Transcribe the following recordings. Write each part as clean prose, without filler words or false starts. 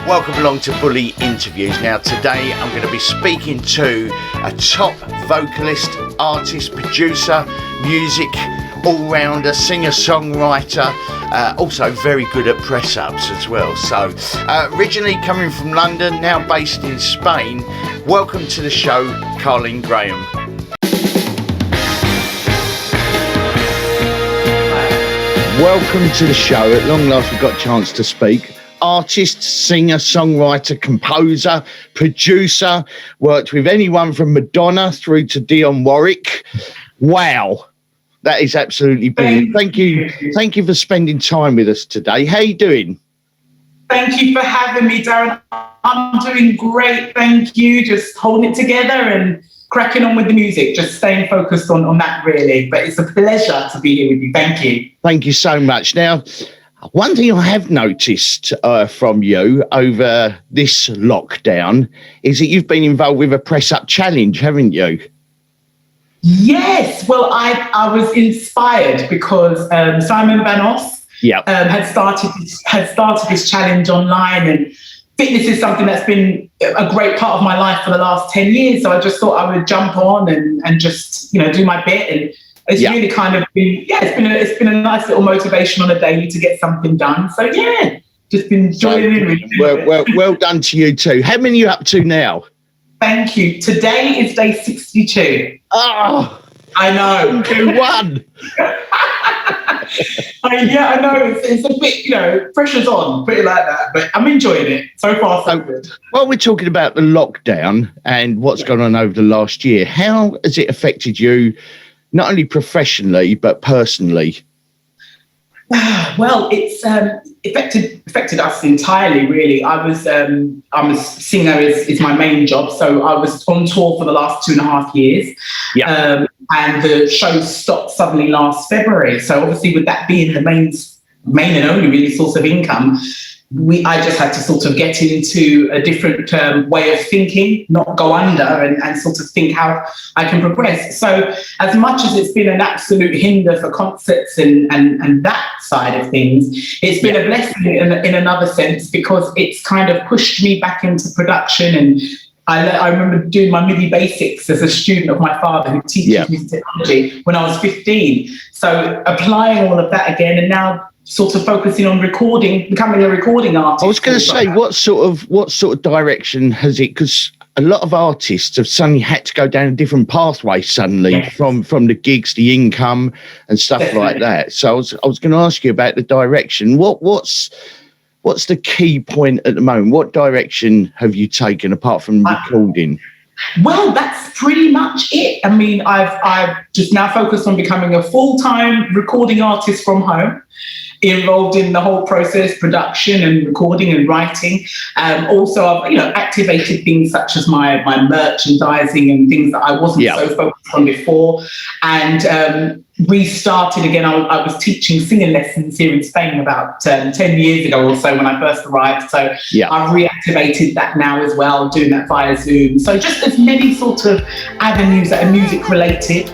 Welcome along to Bully Interviews. Now today I'm going to be speaking to a top vocalist, artist, producer, music all-rounder, singer-songwriter, also very good at press-ups as well. So originally coming from London, now based in Spain. Welcome to the show, Carlene Graham. Welcome to the show. At long last we've got a chance to speak. Artist, singer, songwriter, composer, producer, worked with anyone from Madonna through to Dionne Warwick. Wow, that is absolutely brilliant. Thank you for spending time with us today. How you doing? Thank you for having me, Darren. I'm doing great, thank you. Just holding it together and cracking on with the music, just staying focused on that really. But it's a pleasure to be here with you. Thank you. Thank you so much. Now, one thing I have noticed from you over this lockdown is that you've been involved with a press-up challenge, haven't you? Yes. Well, I was inspired because Simon Van Os had started this challenge online, and fitness is something that's been a great part of my life for the last 10 years. So I just thought I would jump on and just, do my bit. And it's really kind of been, it's been a nice little motivation on a daily to get something done. So just been joining in. Well done to you too. How many are you up to now? Thank you. Today is day 62. Oh, I know. You won. I know. It's a bit, pressure's on, put it like that. But I'm enjoying it. So far, so good. Well, we're talking about the lockdown and what's gone on over the last year. How has it affected you, not only professionally, but personally? Well, it's affected us entirely, really. I'm a singer is my main job, so I was on tour for the last 2.5 years. And the show stopped suddenly last February. So obviously, with that being the main and only really source of income, I just had to sort of get into a different way of thinking, not go under, and sort of think how I can progress. So as much as it's been an absolute hinder for concerts and that side of things, it's been a blessing in another sense, because it's kind of pushed me back into production. And I remember doing my MIDI basics as a student of my father, who teaches music technology, when I was 15. So applying all of that again, and now sort of focusing on recording, becoming a recording artist. I was going to say, what sort of direction has it? Because a lot of artists have suddenly had to go down a different pathway suddenly from the gigs, the income, and stuff like that. So I was going to ask you about the direction. What's the key point at the moment? What direction have you taken apart from recording? Well, that's pretty much it. I mean, I've just now focused on becoming a full-time recording artist from home, involved in the whole process, production and recording and writing. Also, I've activated things such as my merchandising and things that I wasn't so focused on before, and restarted again. I was teaching singing lessons here in Spain about 10 years ago or so when I first arrived. So I've reactivated that now as well, doing that via Zoom. So just as many sort of avenues that are music related.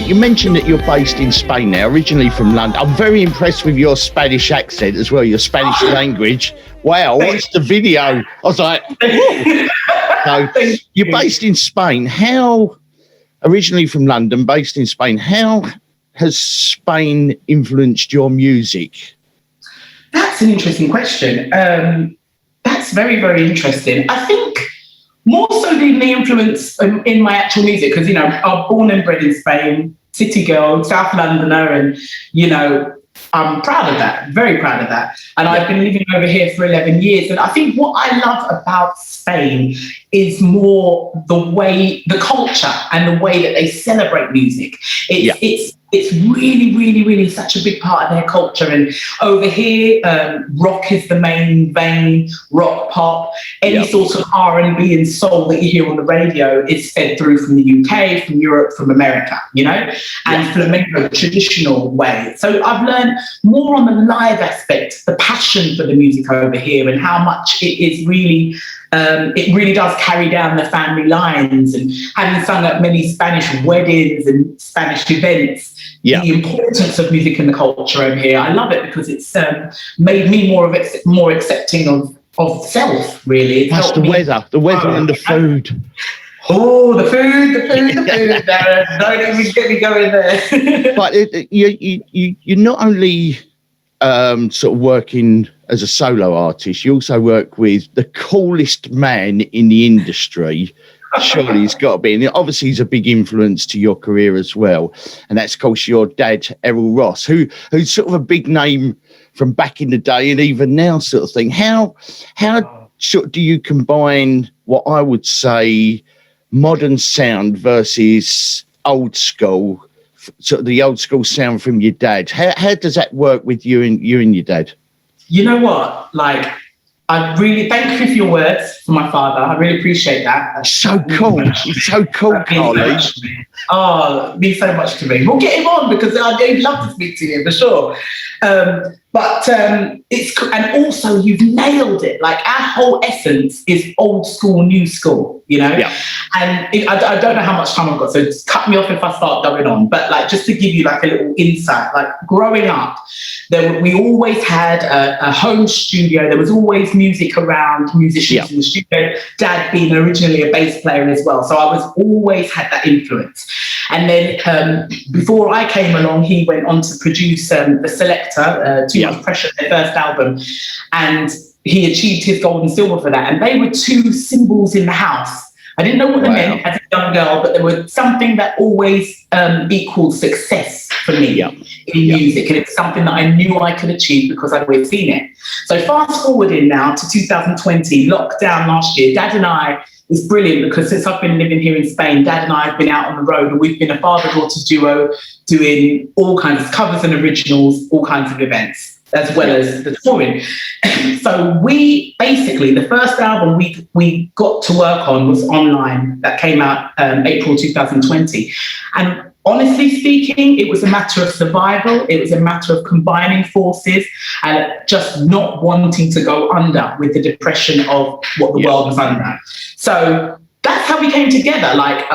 You mentioned that you're based in Spain now, originally from London. I'm very impressed with your Spanish accent as well, your Spanish language. Wow, what's the video? I was like, so you're based in Spain. How, originally from London, based in Spain, how has Spain influenced your music? That's an interesting question. That's very, very interesting. I think more so than the influence in my actual music, because, I'm born and bred in Spain, city girl, South Londoner, and, I'm proud of that, very proud of that. And I've been living over here for 11 years. And I think what I love about Spain is more the culture and the way that they celebrate music. It's it's really, really, really such a big part of their culture. And over here, rock is the main vein, rock, pop, any sort of R&B and soul that you hear on the radio is fed through from the UK, from Europe, from America, and flamenco, traditional way. So I've learned more on the live aspect, the passion for the music over here, and how much it is really, it really does carry down the family lines. And having sung at many Spanish weddings and Spanish events, the importance of music in the culture over here, I love it because it's made me more accepting of self, really. That's the weather and the food. Oh, the food. Don't even get me going there. But you're not only sort of working as a solo artist, you also work with the coolest man in the industry. Surely he's got to be. And obviously he's a big influence to your career as well. And that's, of course, your dad, Errol Ross, who's sort of a big name from back in the day and even now sort of thing. How sort of do you combine what I would say modern sound versus old school, sort of the old school sound from your dad? How does that work with you and your dad? You know what? Like, I really thank you for your words for my father. I really appreciate that. That's so cool. It's so cool, Carlene. Oh, it means so much to me. We'll get him on because I'd love to speak to him for sure. But it's, and also you've nailed it. Like, our whole essence is old school, new school, And I don't know how much time I've got, so just cut me off if I start going on. But like, just to give you like a little insight, like growing up, we always had a home studio. There was always music around, musicians in the studio. Dad being originally a bass player as well, so I was always had that influence. And then before I came along, he went on to produce The Selector, Too Much Pressure, their first album, and he achieved his gold and silver for that. And they were two symbols in the house. I didn't know what they meant as a young girl, but they were something that always equaled success for me in music. And it's something that I knew I could achieve because I'd always seen it. So fast forwarding now to 2020, lockdown last year, Dad and I, it's brilliant because since I've been living here in Spain, Dad and I have been out on the road and we've been a father-daughter duo doing all kinds of covers and originals, all kinds of events, as well as the touring. So we basically, the first album we got to work on was Online, that came out April 2020. And honestly speaking, it was a matter of survival. It was a matter of combining forces and just not wanting to go under with the depression of what the world was under. So that's how we came together, like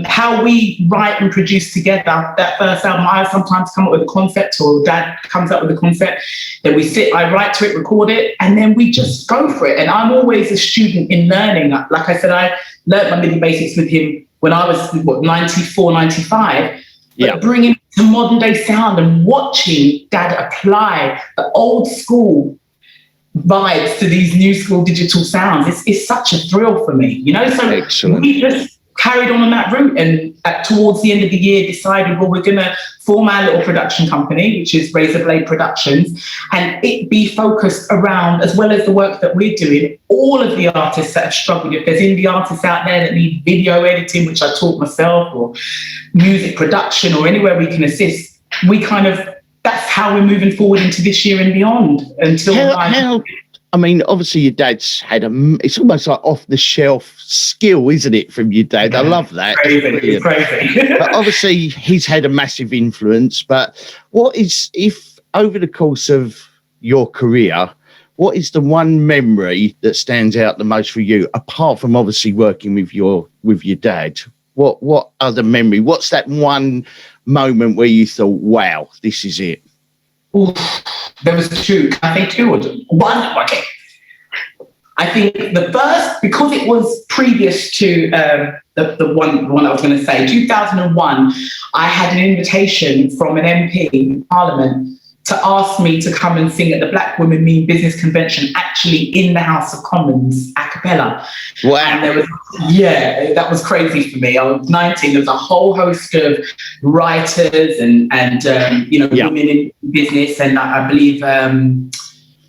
how we write and produce together. That first album, I sometimes come up with a concept or Dad comes up with a concept. Then we sit, I write to it, record it, and then we just go for it. And I'm always a student in learning. Like I said, I learned my MIDI basics with him when I was, 94, 95. But bringing it to modern day sound and watching Dad apply the old school vibes to these new school digital sounds, it's such a thrill for me, So excellent. We just carried on that route, and towards the end of the year decided, well, we're going to form our little production company, which is Razor Blade Productions, and it be focused around, as well as the work that we're doing, all of the artists that have struggled. If there's indie artists out there that need video editing, which I taught myself, or music production, or anywhere we can assist, that's how we're moving forward into this year and beyond. I mean, obviously your dad's had it's almost like off the shelf skill, isn't it, from your dad? I love that. Crazy. But obviously he's had a massive influence. But if over the course of your career, what is the one memory that stands out the most for you, apart from obviously working with your dad? What other memory? What's that one moment where you thought, wow, this is it? Ooh, there was two. I think two or one. Okay. I think the first, because it was previous to the one I was going to say, 2001, I had an invitation from an MP in Parliament to ask me to come and sing at the Black Women Mean Business Convention, actually in the House of Commons, a cappella. Wow. And there was, that was crazy for me. I was 19. There was a whole host of writers and women in business. And I believe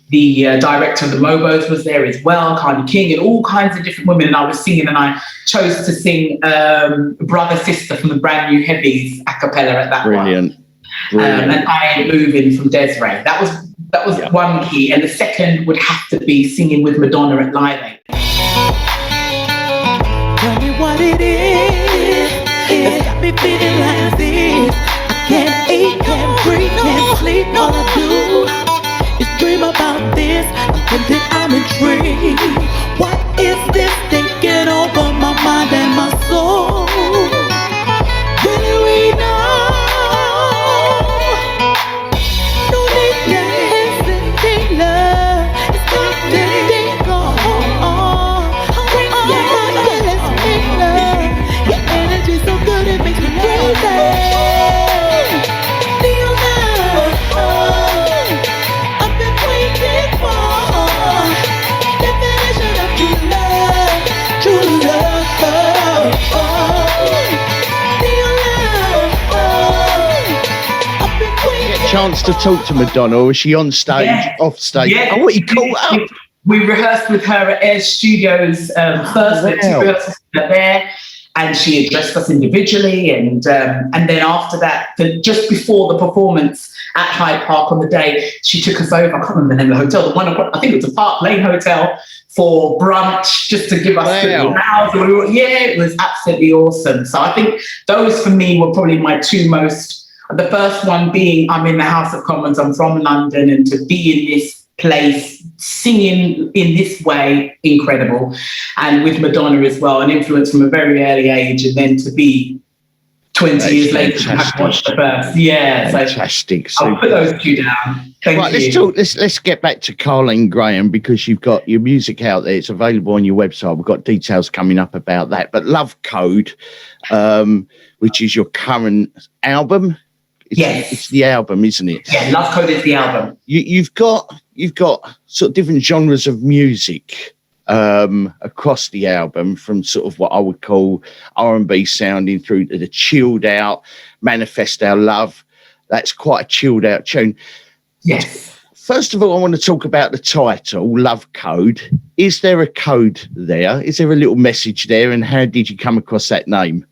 the director of the Mobos was there as well, Carly King, and all kinds of different women. And I was singing, and I chose to sing Brother Sister from the Brand New Heavies a cappella at that one. And I Ain't Moving from Desiree. That was one key. And the second would have to be Singing with Madonna at Live Aid. Tell me what it is. It's got me feeling like this. I can't eat, can't breathe, can't sleep. All I do is dream about this. I'm tempted, I'm intrigued. What is this thinking over my mind and my soul? Will we know? No need to hesitate, love. It's not letting go. Bring your body, let's make love. Your energy's so good, it makes me crazy. Feel love. I've been waiting for definition of true love. True love. Feel love. I've been waiting. Get a chance to talk to Madonna, or is she on stage, off stage? Yeah. Oh, what, you caught up? We rehearsed with her at Air Studios first. We rehearsed there, and she addressed us individually. And then after that, just before the performance at Hyde Park on the day, she took us over. I can't remember the name of the hotel. I think it was a Park Lane Hotel for brunch, just to give us good hours. It was absolutely awesome. So I think those for me were probably my two most. The first one being I'm in the House of Commons. I'm from London, and to be in this place singing in this way, incredible. And with Madonna as well, an influence from a very early age, and then to be 20 years later to have watched the birth. Yeah, fantastic. So I'll put those two down. Thank you. Let's get back to Carlene Graham, because you've got your music out there. It's available on your website. We've got details coming up about that. But Love Code, which is your current album. It's the album, isn't it? Yeah, Love Code is the album. You've got sort of different genres of music across the album, from sort of what I would call R&B sounding through to the chilled out Manifest Our Love. That's quite a chilled out tune. Yes. First of all, I want to talk about the title, Love Code. Is there a code there? Is there a little message there? And how did you come across that name?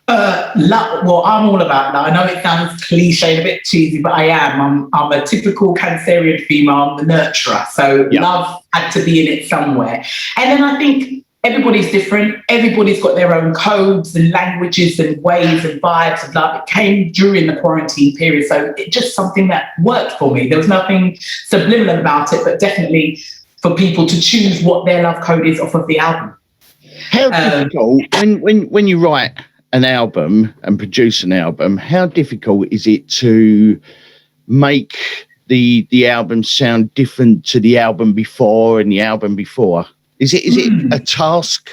Well, I'm all about that. I know it sounds cliche and a bit cheesy, but I am. I'm a typical Cancerian female. I'm the nurturer. So love had to be in it somewhere. And then I think everybody's different. Everybody's got their own codes and languages and ways and vibes of love. It came during the quarantine period. So it's just something that worked for me. There was nothing subliminal about it, but definitely for people to choose what their love code is off of the album. How difficult, when you write an album and produce an album, how difficult is it to make the album sound different to the album before and the album before? Is it a task?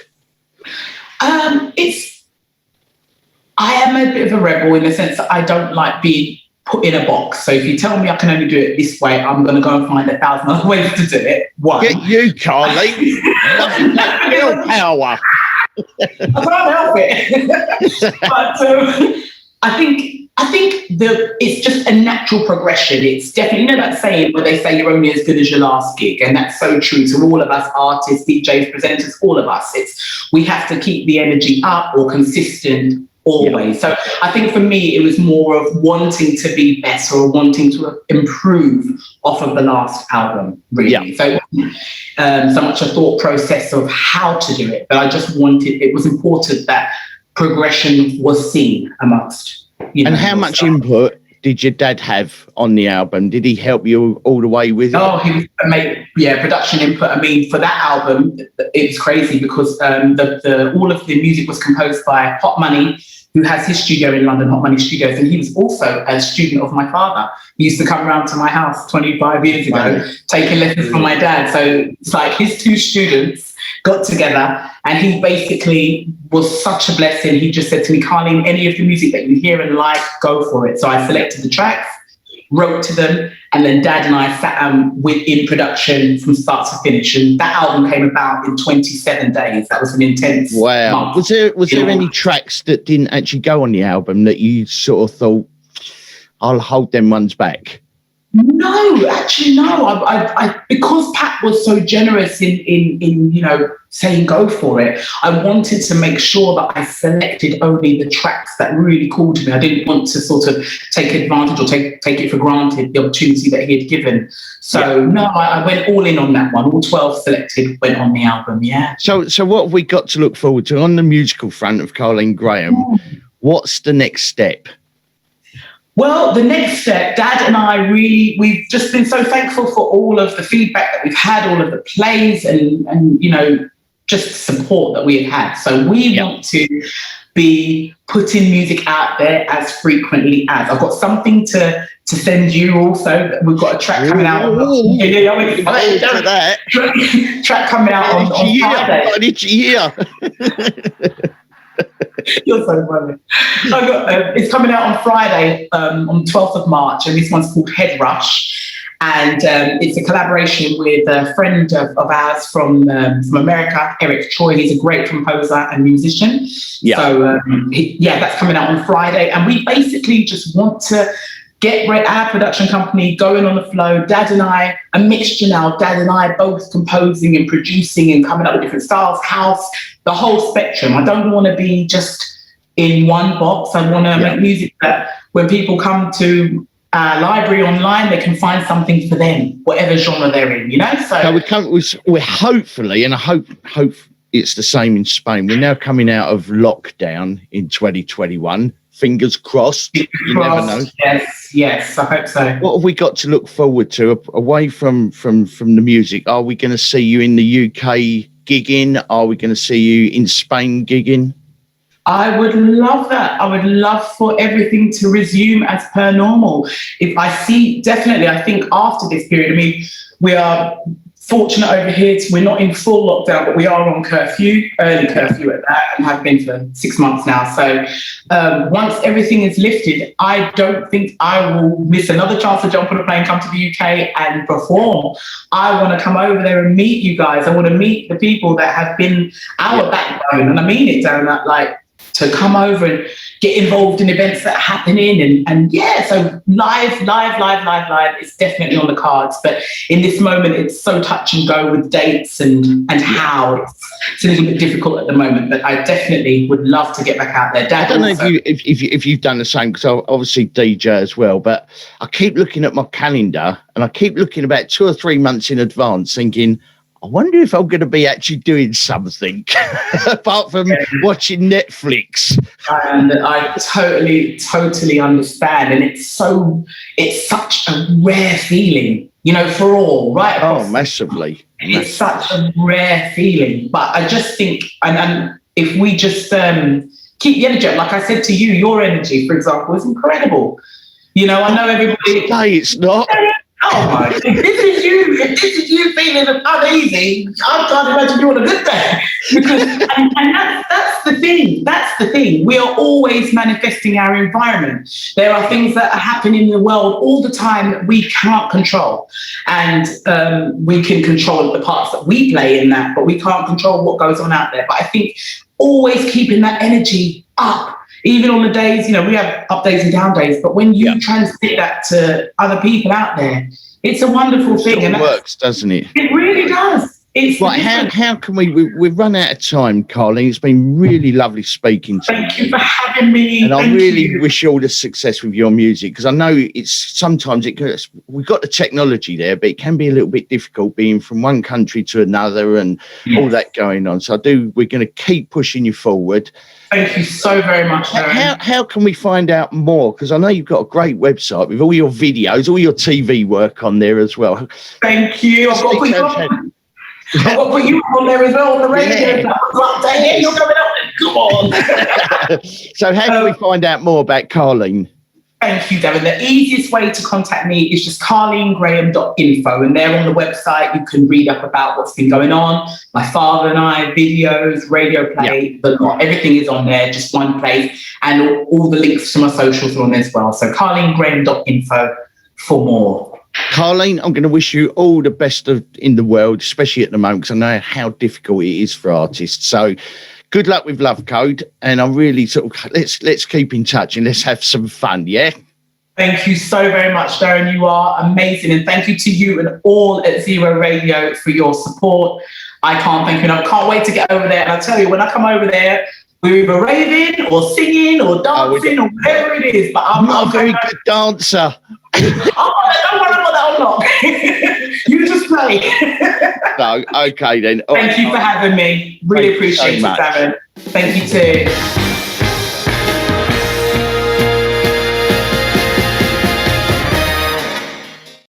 I am a bit of a rebel in the sense that I don't like being put in a box. So if you tell me I can only do it this way, I'm going to go and find 1,000 other ways to do it. Get you, Carly. Nothing like real power. I can't help it. But I think it's just a natural progression. It's definitely, that saying where they say you're only as good as your last gig, and that's so true to all of us artists, DJs, presenters, all of us. We have to keep the energy up or consistent always. So I think for me, it was more of wanting to be better or wanting to improve off of the last album, really. So it wasn't so much a thought process of how to do it, but I just it was important that progression was seen amongst, And how much input did your dad have on the album? Did he help you all the way with it? Oh, he was amazing. Yeah, production input. I mean, for that album, it was crazy because all of the music was composed by Hot Money, who has his studio in London, Hot Money Studios, and he was also a student of my father. He used to come around to my house 25 years ago, taking lessons from my dad. So it's like his two students got together, and he basically was such a blessing. He just said to me, Carlene, any of the music that you hear and like, go for it. So I selected the tracks, wrote to them, and then Dad and I sat in production from start to finish. And that album came about in 27 days. That was an intense month. Was there any tracks that didn't actually go on the album that you sort of thought, I'll hold them ones back? No, actually, no. I because Pat was so generous in saying go for it. I wanted to make sure that I selected only the tracks that really called to me. I didn't want to sort of take advantage or take it for granted the opportunity that he had given. So no, I went all in on that one. All 12 selected went on the album. Yeah. So what have we got to look forward to on the musical front of Carlene Graham? What's the next step? Well, the next step, Dad and I we've just been so thankful for all of the feedback that we've had, all of the plays and just support that we've had. So we want to be putting music out there as frequently as. I've got something to send you also. We've got a track coming out. Track coming out on Friday. You're so funny. It's coming out on Friday, on 12th of March, and this one's called Head Rush. And it's a collaboration with a friend of ours from America, Eric Choi. He's a great composer and musician. Yeah. So, that's coming out on Friday. And we basically just want to get our production company going on the flow. Dad and I, a mixture now, Dad and I both composing and producing and coming up with different styles, house, the whole spectrum. I don't want to be just in one box. I want to make music that when people come to our library online, they can find something for them, whatever genre they're in, So we're hopefully, and I hope it's the same in Spain. We're now coming out of lockdown in 2021. Fingers crossed. You never know. Yes, I hope so. What have we got to look forward to away from the music? Are we going to see you in the UK gigging? Are we going to see you in Spain gigging? I would love that. I would love for everything to resume as per normal. I think after this period, we are fortunate over here. We're not in full lockdown, but we are on curfew, early curfew at that, and have been for 6 months now. So once everything is lifted, I don't think I will miss another chance to jump on a plane, come to the UK and perform. I want to come over there and meet you guys. I want to meet the people that have been our backbone. And I mean it, Darren, to come over and get involved in events that are happening. So live is definitely on the cards. But in this moment, it's so touch and go with dates and how. It's a little bit difficult at the moment, but I definitely would love to get back out there. Dad, I don't know if you've done the same, because I obviously DJ as well, but I keep looking at my calendar and I keep looking about 2 or 3 months in advance thinking, I wonder if I'm going to be actually doing something apart from watching Netflix. And I totally understand. And it's such a rare feeling, for all, right? Oh, massively. It's such a rare feeling. But I just think, and if we just keep the energy up, like I said to you, your energy, for example, is incredible. I know everybody. Today it's not. Oh my! If this is you feeling uneasy, I can't imagine you on a good day. Because and that's the thing. That's the thing. We are always manifesting our environment. There are things that are happening in the world all the time that we can't control, and we can control the parts that we play in that, but we can't control what goes on out there. But I think always keeping that energy up. Even on the days, we have up days and down days, but when you transmit that to other people out there, it's a wonderful thing. And it works, doesn't it? It really does. It's right. How can we've run out of time, Carlene. It's been really lovely speaking to you. Thank you for having me. And I really wish you all the success with your music, because I know we've got the technology there, but it can be a little bit difficult being from one country to another and all that going on. So we're going to keep pushing you forward. Thank you so very much, Darren. How can we find out more? Because I know you've got a great website with all your videos, all your TV work on there as well. Thank you. I've got to put you on there as well on the radio. Yeah. You're coming up. Come on. So how can we find out more about Carlene? Thank you, Darren. The easiest way to contact me is just carlenegraham.info, and there on the website you can read up about what's been going on. My father and I, videos, radio play, everything is on there, just one place, and all the links to my socials are on there as well. So carlenegraham.info for more. Carlene, I'm going to wish you all the best in the world, especially at the moment, because I know how difficult it is for artists. So good luck with Love Code, and I'm really let's keep in touch and let's have some fun, yeah? Thank you so very much, Darren. You are amazing. And thank you to you and all at Zero Radio for your support. I can't thank you enough. I can't wait to get over there. And I tell you, when I come over there, we're either raving or singing or dancing or whatever it is. But I'm not a very good dancer. Don't worry about that or not. You just play. No, okay then. Thank you for having me. Really appreciate it, Darren. Thank you too.